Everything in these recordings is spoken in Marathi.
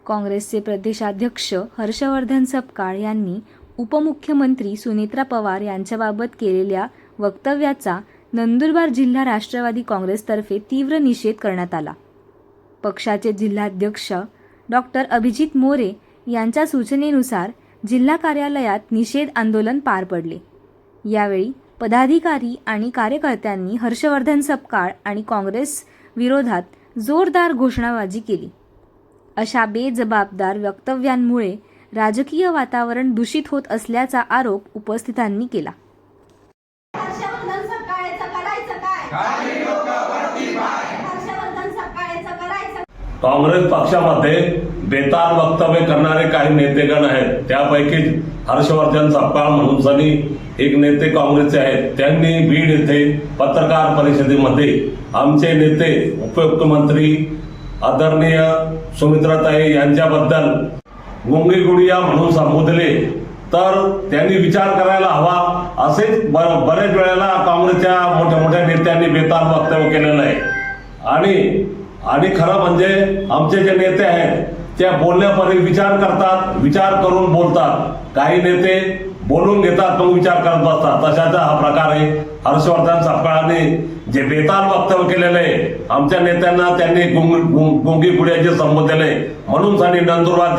काँग्रेसचे प्रदेशाध्यक्ष हर्षवर्धन सपकाळ यांनी उपमुख्यमंत्री सुनेत्रा पवार यांच्याबाबत केलेल्या वक्तव्याचा नंदुरबार जिल्हा राष्ट्रवादी काँग्रेसतर्फे तीव्र निषेध करण्यात आला। पक्षाचे जिल्हाध्यक्ष डॉक्टर अभिजित मोरे यांच्या सूचनेनुसार जिल्हा कार्यालयात निषेध आंदोलन पार पडले। यावेळी पदाधिकारी आणि कार्यकर्त्यांनी हर्षवर्धन सपकाळ आणि काँग्रेस विरोधात जोरदार घोषणाबाजी केली। अशा बेजबाबदार वक्तव्यांमुळे राजकीय वातावरण दूषित होत असल्याचा आरोप उपस्थितांनी केला। हर्षवर्धन सपकाळेचं करायचं काय? हर्षवर्धन सपकाळेचं करायचं। काँग्रेस पक्षामध्ये बेताल वक्तव्य करणारे काही नेतेगण आहेत। त्यापैकी हर्षवर्धन सपकाळ म्हणून सनी एक नेते काँग्रेसचे आहेत। त्यांनी बीड येथे पत्रकार परिषदेमध्ये आमचे नेते उपमुख्यमंत्री आदरणीय सुमित्राताई यांच्याबद्दल गुंगी गुडिया म्हणून संबोधले, तर त्यांनी विचार करायला हवा। असेच बरेच वेळेला काँग्रेसच्या मोठ्या मोठ्या नेत्यांनी बेताल वक्तव्य केलेलं आहे। आणि खरं म्हणजे आमचे जे नेते आहेत त्या बोलण्यापूर्वी विचार करतात, विचार करून बोलतात। काही नेते बोलून घेतात मग विचार करत बसतात, तशाचा हा प्रकार आहे। हर्षवर्धन सपकाळांनी जे बेताल वक्तव्य केलेले आहे आमच्या नेत्यांना, त्यांनी गुंगी गुडियाचे संबोधले, म्हणून त्यांनी नंदुरबार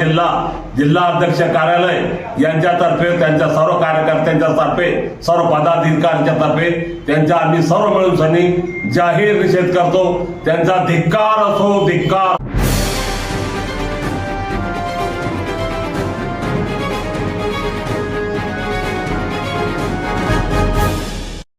जिल्हा अध्यक्ष कार्यालय यांच्यातर्फे, त्यांच्या सर्व कार्यकर्त्यांच्या तर्फे, सर्व पदाधिकाऱ्यांच्या तर्फे त्यांच्या आम्ही सर्व मिळून जाहीर निषेध करतो। त्यांचा धिक्कार असो, धिक्कार।